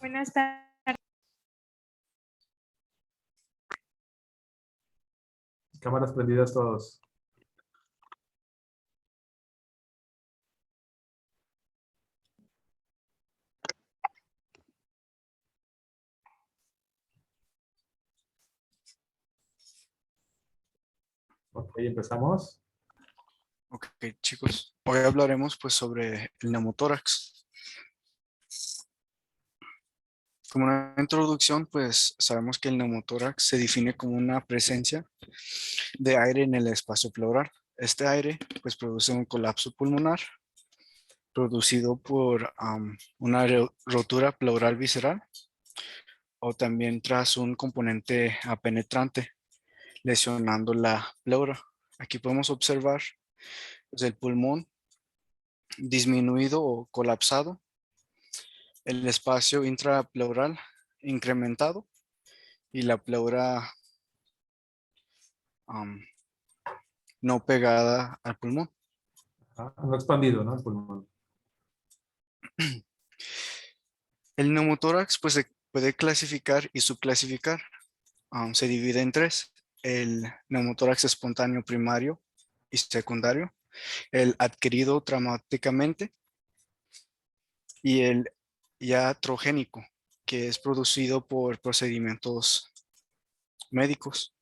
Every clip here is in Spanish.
Buenas tardes. Cámaras prendidas todos. Ok, empezamos. Ok, chicos, hoy hablaremos pues sobre el neumotórax. Como una introducción, pues sabemos que el neumotórax se define como una presencia de aire en el espacio pleural. Este aire pues produce un colapso pulmonar producido por una rotura pleural visceral o también tras un componente penetrante lesionando la pleura. Aquí podemos observar pues, el pulmón disminuido o colapsado, el espacio intrapleural incrementado y la pleura no pegada al pulmón. No expandido, ¿no? El pulmón. El neumotórax pues, se puede clasificar y subclasificar. Se divide en tres: el neumotórax espontáneo primario y secundario, el adquirido traumáticamente y el iatrogénico, que es producido por procedimientos médicos.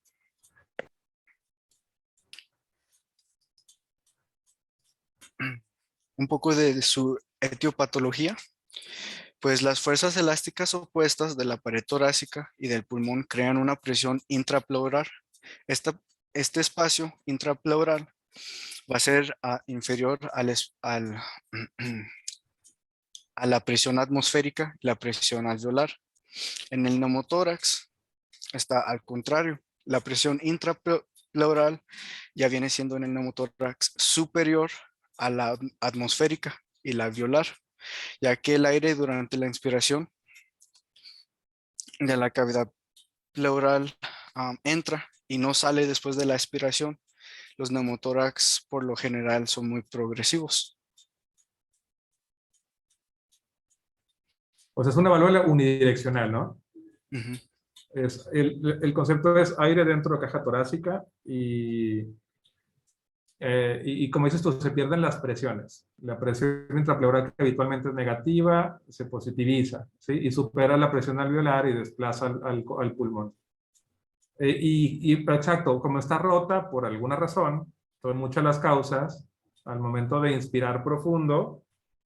Un poco de su etiopatología. Pues las fuerzas elásticas opuestas de la pared torácica y del pulmón crean una presión intrapleural. Este espacio intrapleural va a ser inferior a la presión atmosférica y la presión alveolar. En el neumotórax está al contrario. La presión intrapleural ya viene siendo en el neumotórax superior a la atmosférica y la alveolar, ya que el aire durante la inspiración de la cavidad pleural entra y no sale después de la expiración. Los neumotórax por lo general son muy progresivos. O sea, es una válvula unidireccional, ¿no? Uh-huh. El concepto es aire dentro de caja torácica y como dices tú, se pierden las presiones. La presión intrapleural, que habitualmente es negativa, se positiviza, ¿sí? Y supera la presión alveolar y desplaza al pulmón. Pero exacto, como está rota por alguna razón, son muchas las causas, al momento de inspirar profundo,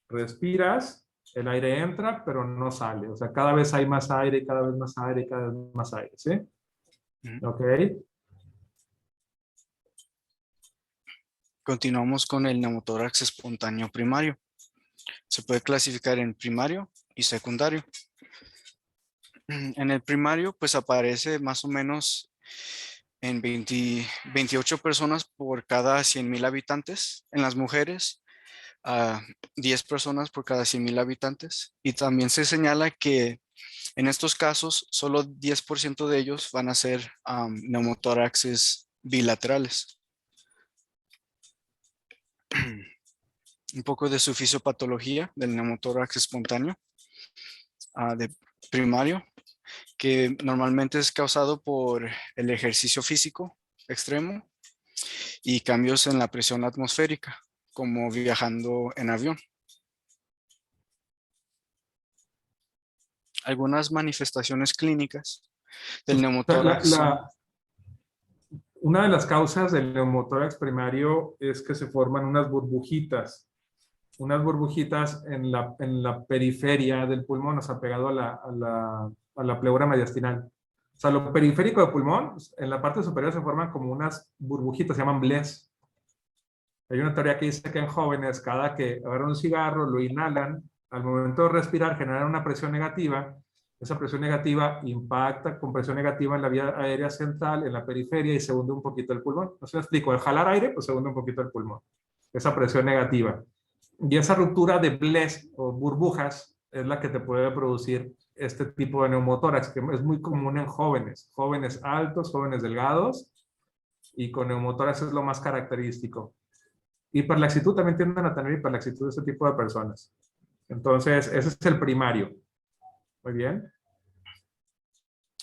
respiras, el aire entra, pero no sale. O sea, cada vez hay más aire, cada vez más aire, cada vez más aire, ¿sí? Uh-huh. Ok. Continuamos con el neumotórax espontáneo primario. Se puede clasificar en primario y secundario. En el primario, pues aparece más o menos en 28 personas por cada 100,000 habitantes. En las mujeres, 10 personas por cada 100,000 habitantes. Y también se señala que en estos casos, solo 10% de ellos van a ser neumotóraxes bilaterales. Un poco de su fisiopatología del neumotórax espontáneo de primario, que normalmente es causado por el ejercicio físico extremo y cambios en la presión atmosférica, como viajando en avión. Algunas manifestaciones clínicas del neumotórax son... Una de las causas del neumotórax primario es que se forman unas burbujitas en la periferia del pulmón, o sea, pegado a la pleura mediastinal. O sea, lo periférico del pulmón, en la parte superior se forman como unas burbujitas, se llaman blés. Hay una teoría que dice que en jóvenes, cada que agarran un cigarro, lo inhalan, al momento de respirar generan una presión negativa. Esa presión negativa impacta con presión negativa en la vía aérea central, en la periferia, y se hunde un poquito el pulmón. No se lo explico, al jalar aire, pues se hunde un poquito el pulmón. Esa presión negativa. Y esa ruptura de blés o burbujas es la que te puede producir este tipo de neumotórax, que es muy común en jóvenes. Jóvenes altos, jóvenes delgados, y con neumotórax es lo más característico. Hiperlaxitud también tienden a tener hiperlaxitud de este tipo de personas. Entonces, ese es el primario. Muy bien.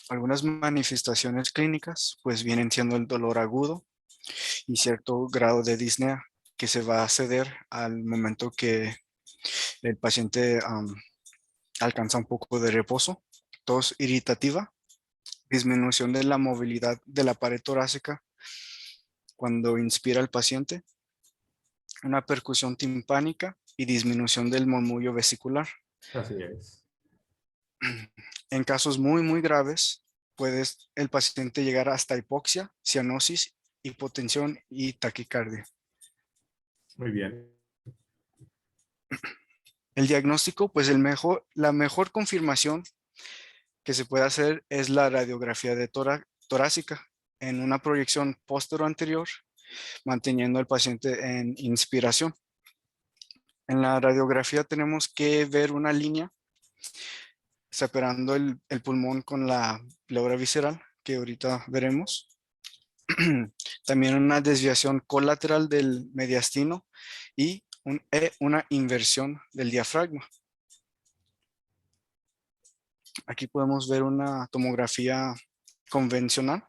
Algunas manifestaciones clínicas pues vienen siendo el dolor agudo y cierto grado de disnea que se va a ceder al momento que el paciente alcanza un poco de reposo, tos irritativa, disminución de la movilidad de la pared torácica cuando inspira el paciente, una percusión timpánica y disminución del murmullo vesicular. Así es. En casos muy graves, puede el paciente llegar hasta hipoxia, cianosis, hipotensión y taquicardia. Muy bien. El diagnóstico, pues la mejor confirmación que se puede hacer es la radiografía de torácica en una proyección póstero anterior, manteniendo al paciente en inspiración. En la radiografía tenemos que ver una línea separando el pulmón con la pleura visceral, que ahorita veremos. También una desviación colateral del mediastino y una inversión del diafragma. Aquí podemos ver una tomografía convencional,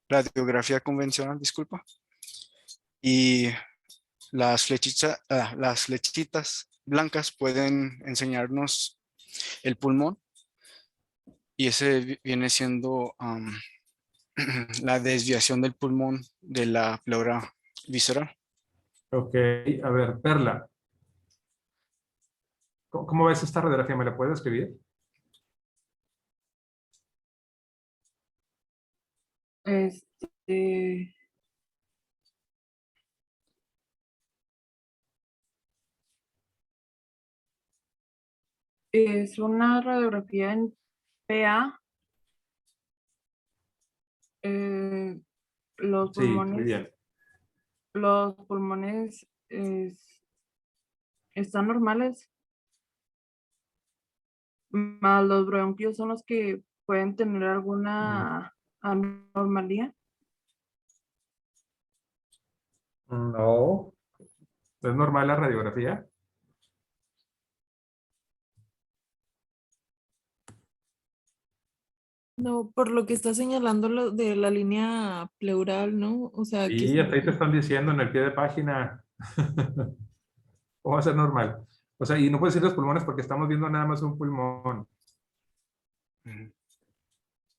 radiografía convencional, disculpa. Y las flechitas blancas pueden enseñarnos el pulmón y ese viene siendo la desviación del pulmón de la pleura visceral. Ok, a ver, Perla, ¿cómo ves esta radiografía? ¿Me la puedes escribir? Este, es una radiografía en PA. eh, los Sí, muy pulmones, bien. los pulmones están normales, más los bronquios son los que pueden tener alguna anormalía. No, es normal la radiografía. No, por lo que está señalando lo de la línea pleural, ¿no? O sea, que Y hasta ahí te están diciendo en el pie de página. ¿O va a ser normal? O sea, y no puedes decir los pulmones porque estamos viendo nada más un pulmón.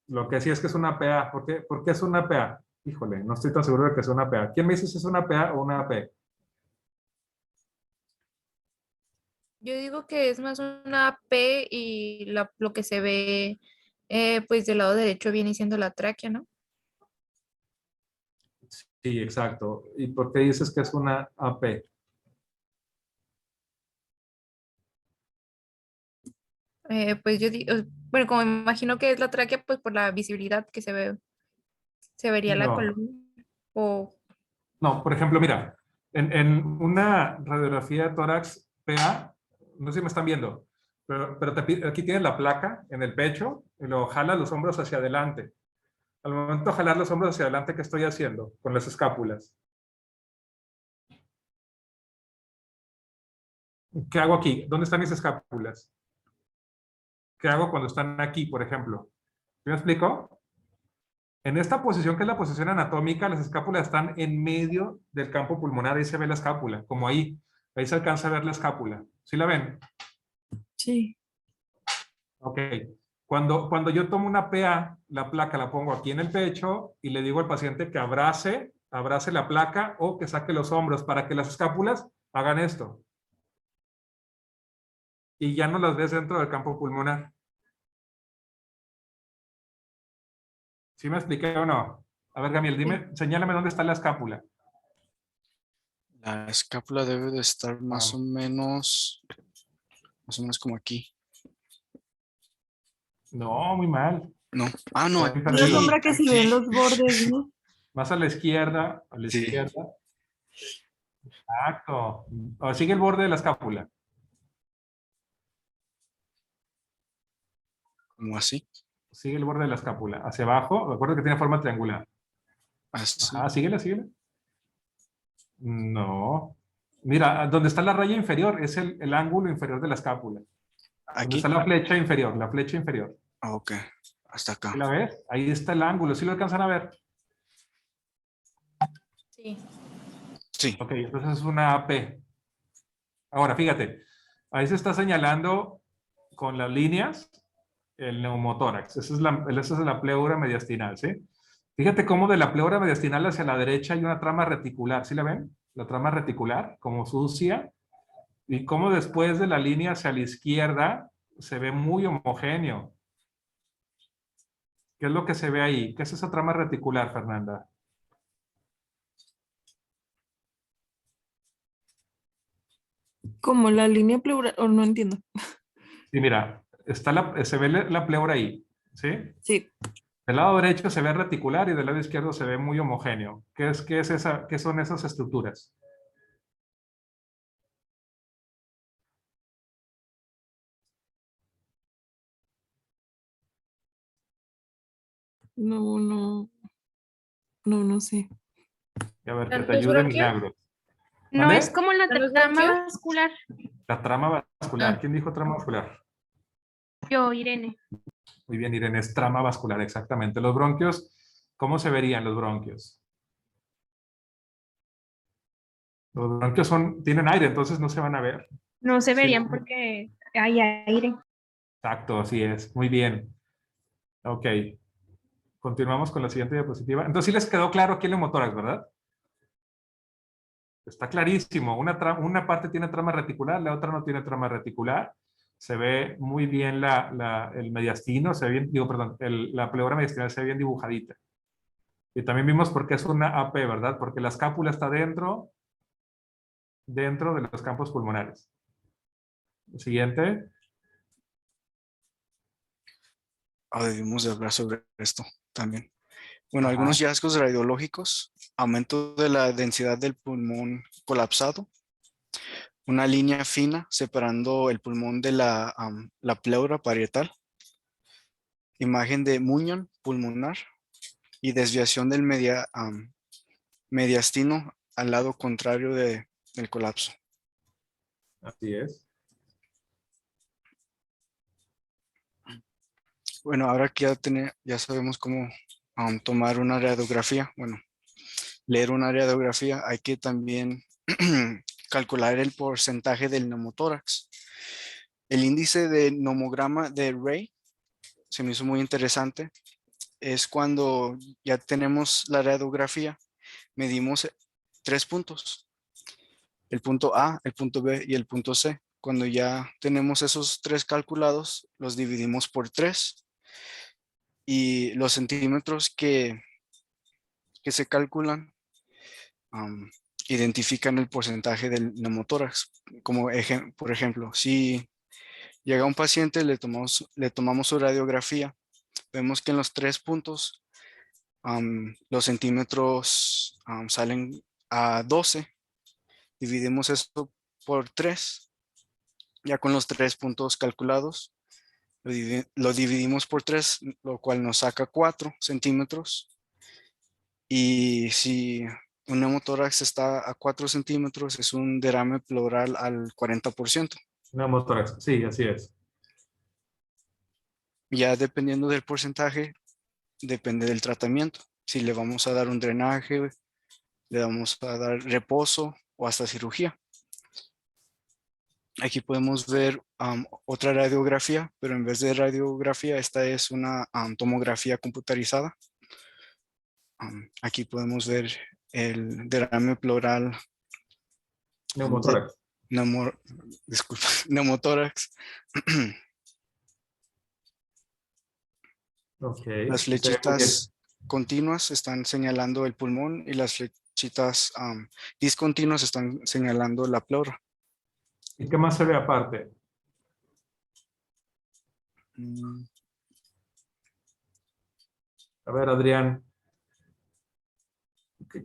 Lo que sí es que es una PA. ¿Por qué es una PA? Híjole, no estoy tan seguro de que es una PA. ¿Quién me dice si es una PA o una AP? Yo digo que es más una P y lo que se ve pues del lado derecho viene siendo la tráquea, ¿no? Sí, exacto. ¿Y por qué dices que es una AP? Pues yo digo, bueno, como me imagino que es la tráquea, pues por la visibilidad que se vería la No, columna. O no, por ejemplo, mira, en una radiografía de tórax PA, no sé si me están viendo, pero aquí tienes la placa en el pecho y luego jala los hombros hacia adelante. Al momento de jalar los hombros hacia adelante, ¿qué estoy haciendo con las escápulas? ¿Qué hago aquí? ¿Dónde están mis escápulas? ¿Qué hago cuando están aquí, por ejemplo? ¿Sí me explico? En esta posición, que es la posición anatómica, las escápulas están en medio del campo pulmonar. Ahí se ve la escápula, como ahí. Ahí se alcanza a ver la escápula. ¿Sí la ven? sí. Ok. Cuando yo tomo una PA, la placa la pongo aquí en el pecho y le digo al paciente que abrace la placa o que saque los hombros para que las escápulas hagan esto. Y ya no las ves dentro del campo pulmonar. ¿Sí me expliqué o no? A ver, Gamiel, dime, señálame dónde está la escápula. La escápula debe de estar más o menos como aquí. No, muy mal. No. Ah, no, Está Una aquí. sombra que se ve en los bordes, ¿no? más a la izquierda, a la Sí. izquierda. Exacto. O sigue el borde de la escápula. Como así. Sigue el borde de la escápula. Hacia abajo. Recuerda que tiene forma triangular. Así. Ajá, síguela, síguela. No. Mira, donde está la raya inferior es el ángulo inferior de la escápula. ¿Dónde Aquí. está la flecha inferior? La flecha inferior. Ah, ok, hasta acá. ¿Sí la ves? Ahí está el ángulo. ¿Sí lo alcanzan a ver? Sí. Sí, Ok, entonces es una AP. Ahora, fíjate, ahí se está señalando con las líneas el neumotórax. Esa es la pleura mediastinal, ¿sí? Fíjate cómo de la pleura mediastinal hacia la derecha hay una trama reticular, ¿sí la ven? La trama reticular, como sucia, y cómo después de la línea hacia la izquierda se ve muy homogéneo. ¿Qué es lo que se ve ahí? ¿Qué es esa trama reticular, Fernanda? Como la línea pleural, o no entiendo. Y mira, se ve la pleura ahí, ¿sí? Sí, Del lado derecho se ve reticular y del lado izquierdo se ve muy homogéneo. ¿Qué son esas estructuras? no, no, no sé. Y a ver, que ¿Son te los ayude bronquios? Milagros. No es ¿Mande? como la ¿Son los trama bronquios? vascular. La trama vascular. Ah. ¿Quién dijo trama vascular? Yo, Irene. Muy bien, Irene, es trama vascular, exactamente. Los bronquios, ¿cómo se verían los bronquios? Los bronquios tienen aire, entonces no se van a ver. No se Sí, verían porque hay aire. exacto, así es. Muy bien. Ok. Continuamos con la siguiente diapositiva. Entonces sí les quedó claro aquí el neumotórax, ¿verdad? Está clarísimo. Una parte tiene trama reticular, la otra no tiene trama reticular. Se ve muy bien el mediastino, se ve bien, digo, perdón, la pleura mediastinal se ve bien dibujadita. Y también vimos por qué es una AP, ¿verdad? Porque la escápula está dentro de los campos pulmonares. Siguiente. debimos de hablar sobre esto también. Bueno, Ajá. algunos hallazgos radiológicos, aumento de la densidad del pulmón colapsado, una línea fina separando el pulmón de la pleura parietal, imagen de muñón pulmonar y desviación del mediastino al lado contrario del colapso. Así es. Bueno, ahora que ya sabemos cómo tomar una radiografía, bueno, leer una radiografía, hay que también calcular el porcentaje del neumotórax. El índice de nomograma de Ray se me hizo muy interesante. Es cuando ya tenemos la radiografía, medimos 3 puntos. El punto A, el punto B y el punto C. Cuando ya tenemos esos 3 calculados, los dividimos por 3 y los centímetros que se calculan identifican el porcentaje del neumotórax. Como por ejemplo, si llega un paciente, le tomamos su radiografía, vemos que en los 3 puntos los centímetros salen a 12, dividimos esto por 3, ya con los 3 puntos calculados, lo dividimos por 3, lo cual nos saca 4 centímetros. Y si un neumotórax está a 4 centímetros, es un derrame pleural al 40%. Neumotórax, sí, así es. Ya dependiendo del porcentaje, depende del tratamiento. Si le vamos a dar un drenaje, le vamos a dar reposo o hasta cirugía. Aquí podemos ver otra radiografía, pero en vez de radiografía, esta es una tomografía computarizada. Aquí podemos ver el derrame pleural de Neumotórax. disculpa, neumotórax. Ok. Las Sí, se ve muy bien. flechitas continuas están señalando el pulmón y las flechitas discontinuas están señalando la pleura. ¿Y qué más se ve aparte? Mm, A ver, Adrián.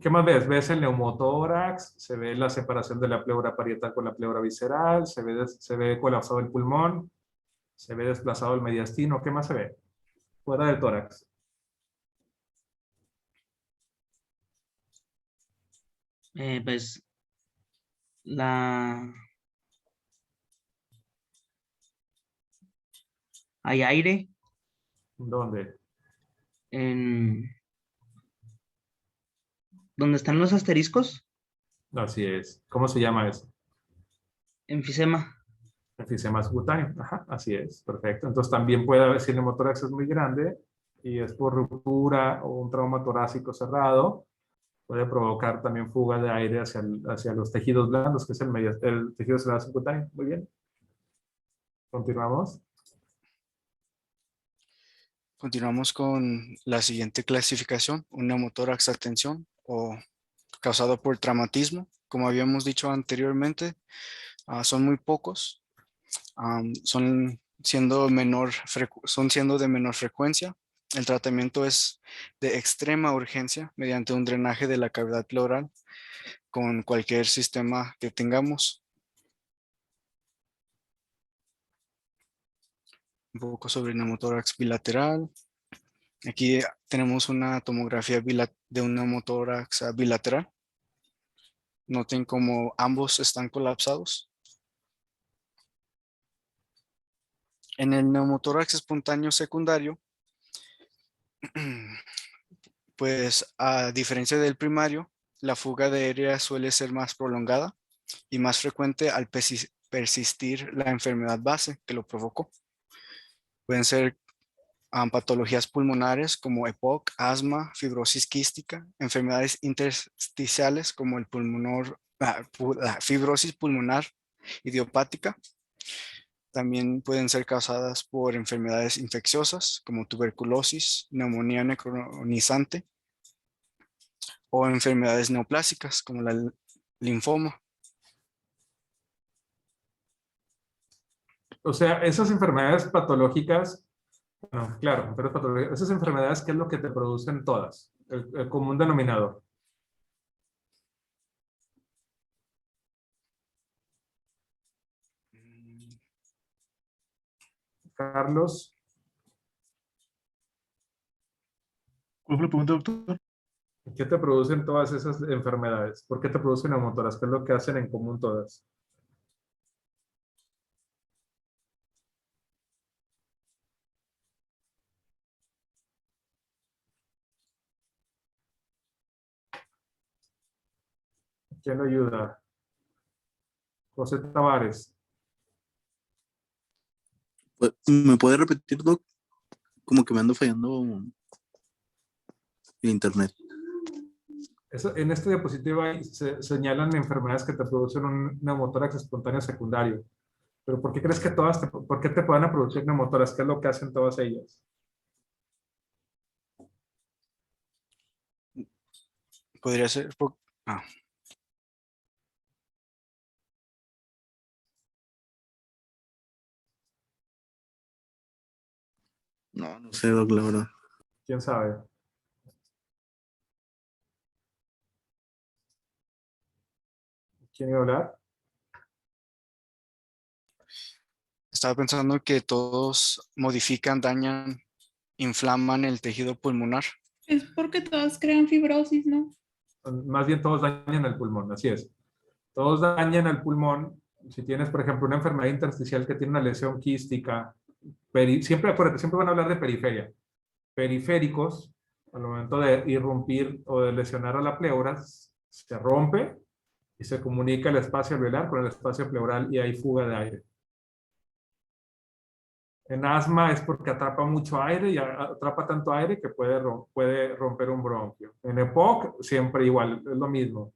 ¿Qué más ves? ¿Ves el neumotórax? ¿Se ve la separación de la pleura parietal con la pleura visceral? ¿Se ve colapsado el pulmón? ¿Se ve desplazado el mediastino? ¿Qué más se ve? Fuera del tórax. Pues la, hay aire ¿Dónde? en donde están los asteriscos, Así es. ¿Cómo se llama eso? enfisema. Enfisema subcutáneo. Ajá, así es. Perfecto. Entonces también puede haber, si el neumotórax es muy grande y es por ruptura o un trauma torácico cerrado, puede provocar también fuga de aire hacia los tejidos blandos, que es el tejido celular subcutáneo. Muy bien. Continuamos. Continuamos con la siguiente clasificación, un neumotórax a tensión o causado por traumatismo. Como habíamos dicho anteriormente, son muy pocos, son siendo de menor frecuencia. El tratamiento es de extrema urgencia mediante un drenaje de la cavidad pleural con cualquier sistema que tengamos. Un poco sobre neumotórax bilateral. Aquí tenemos una tomografía de un neumotórax bilateral. Noten cómo ambos están colapsados. En el neumotórax espontáneo secundario, pues a diferencia del primario, la fuga de aérea suele ser más prolongada y más frecuente al persistir la enfermedad base que lo provocó. Pueden ser patologías pulmonares como EPOC, asma, fibrosis quística, enfermedades intersticiales como la fibrosis pulmonar idiopática. También pueden ser causadas por enfermedades infecciosas como tuberculosis, neumonía necronizante o enfermedades neoplásicas como la linfoma. O sea, esas enfermedades patológicas, bueno, claro, enfermedades patológicas, esas enfermedades, ¿qué es lo que te producen todas? El común denominador. Carlos, ¿Cuál fue la pregunta, doctor? ¿qué te producen todas esas enfermedades? ¿Por qué te producen neumotoras? ¿Qué es lo que hacen en común todas? ¿Quién lo ayuda? José Tavares. ¿Me puede repetir, Doc? Como que me ando fallando el internet. En esta diapositiva se señalan enfermedades que te producen un neumotórax espontáneo secundario. Pero ¿por qué crees que por qué te puedan producir neumotórax? ¿Qué es lo que hacen todas ellas? Podría ser No sé, Doc, la verdad. ¿Quién sabe? ¿Quién iba a hablar? Estaba pensando que todos modifican, dañan, inflaman el tejido pulmonar. Es porque todas crean fibrosis, ¿no? Más bien todos dañan el pulmón, así es. Todos dañan el pulmón. Si tienes, por ejemplo, una enfermedad intersticial que tiene una lesión quística, siempre, acuérdate, siempre van a hablar de periferia. Periféricos, al momento de irrumpir o de lesionar a la pleura, se rompe y se comunica el espacio alveolar con el espacio pleural y hay fuga de aire. En asma es porque atrapa mucho aire y atrapa tanto aire que puede romper un bronquio. En EPOC siempre igual, es lo mismo.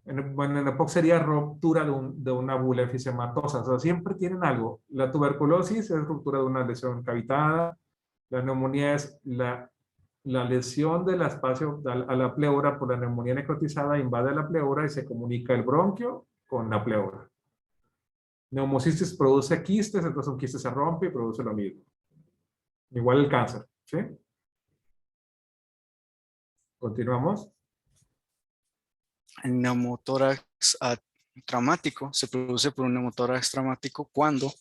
En EPOC sería ruptura de una bula enfisematosa, o sea, siempre tienen algo. La tuberculosis es ruptura de una lesión cavitada, la neumonía es la lesión del espacio a la pleura por la neumonía necrotizada invade la pleura y se comunica el bronquio con la pleura. Neumocistis produce quistes, entonces un quiste se rompe y produce lo mismo. Igual el cáncer, ¿sí? Continuamos. El neumotórax traumático se produce por un neumotórax traumático cuando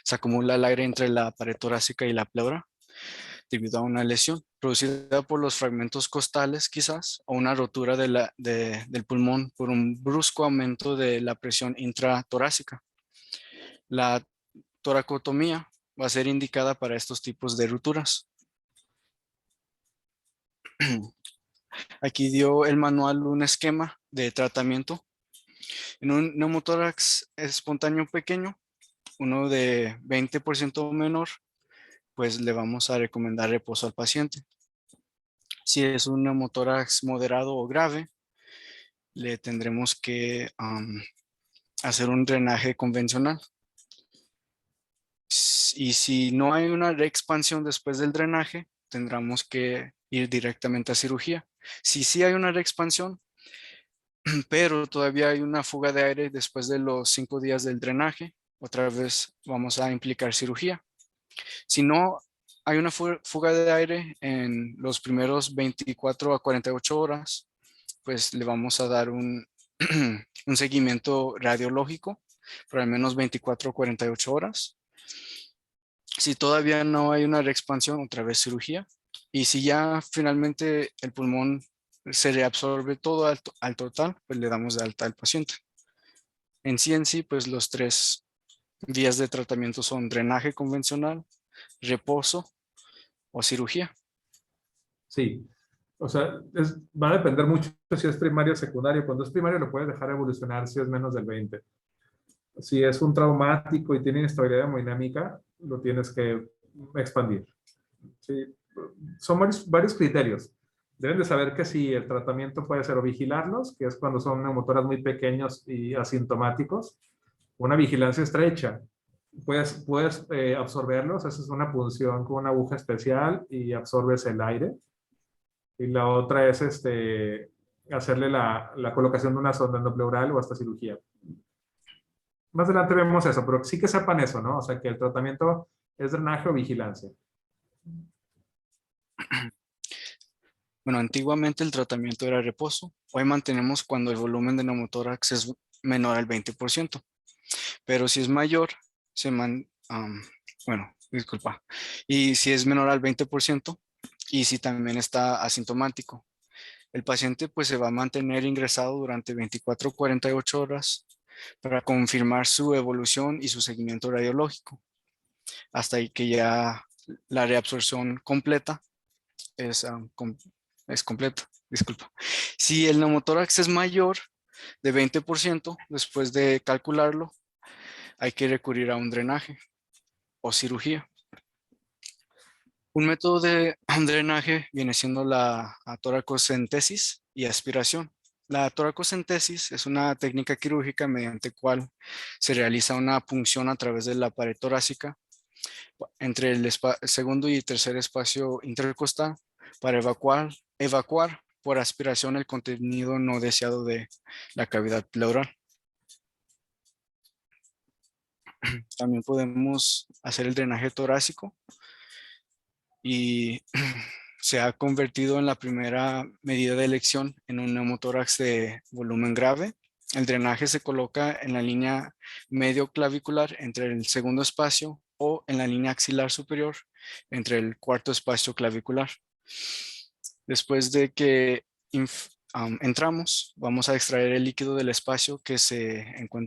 se acumula el aire entre la pared torácica y la pleura debido a una lesión producida por los fragmentos costales quizás o una rotura del pulmón por un brusco aumento de la presión intratorácica. La toracotomía va a ser indicada para estos tipos de rupturas. Aquí dio el manual un esquema de tratamiento. En un neumotórax espontáneo pequeño, uno de 20% o menor, pues le vamos a recomendar reposo al paciente. Si es un neumotórax moderado o grave, le tendremos que hacer un drenaje convencional. Y si no hay una reexpansión después del drenaje, tendremos que ir directamente a cirugía. Si sí hay una reexpansión, pero todavía hay una fuga de aire después de los 5 días del drenaje, otra vez vamos a implicar cirugía. Si no hay una fuga de aire en los primeros 24 a 48 horas, pues le vamos a dar un seguimiento radiológico por al menos 24 a 48 horas. Si todavía no hay una reexpansión, otra vez cirugía. Y si ya finalmente el pulmón se reabsorbe todo al total, pues le damos de alta al paciente. En sí, pues los 3 días de tratamiento son drenaje convencional, reposo o cirugía. Sí, o sea, va a depender mucho si es primario o secundario. Cuando es primario lo puedes dejar evolucionar si es menos del 20. Si es un traumático y tiene inestabilidad hemodinámica, lo tienes que expandir. ¿Sí? Son varios criterios. Deben de saber que si el tratamiento puede ser o vigilarlos, que es cuando son neumotoras muy pequeños y asintomáticos, una vigilancia estrecha. Puedes absorberlos, esa es una punción con una aguja especial y absorbes el aire. Y la otra es hacerle la colocación de una sonda endopleural o hasta cirugía. Más adelante vemos eso, pero sí que sepan eso, ¿no? O sea, que el tratamiento es drenaje o vigilancia. Bueno, antiguamente el tratamiento era reposo. Hoy mantenemos cuando el volumen de neumotórax es menor al 20%. Pero si es mayor, y si es menor al 20%, y si también está asintomático, el paciente pues se va a mantener ingresado durante 24 o 48 horas para confirmar su evolución y su seguimiento radiológico, hasta ahí que ya la reabsorción completa es completa, disculpa. Si el neumotórax es mayor de 20%, después de calcularlo, hay que recurrir a un drenaje o cirugía. Un método de drenaje viene siendo la toracocentesis y aspiración. La toracocentesis es una técnica quirúrgica mediante cual se realiza una punción a través de la pared torácica entre el segundo y tercer espacio intercostal para evacuar por aspiración el contenido no deseado de la cavidad pleural. También podemos hacer el drenaje torácico y se ha convertido en la primera medida de elección en un neumotórax de volumen grave. El drenaje se coloca en la línea medio clavicular entre el segundo espacio o en la línea axilar superior entre el cuarto espacio clavicular. Después de que entramos, vamos a extraer el líquido del espacio que se encuentra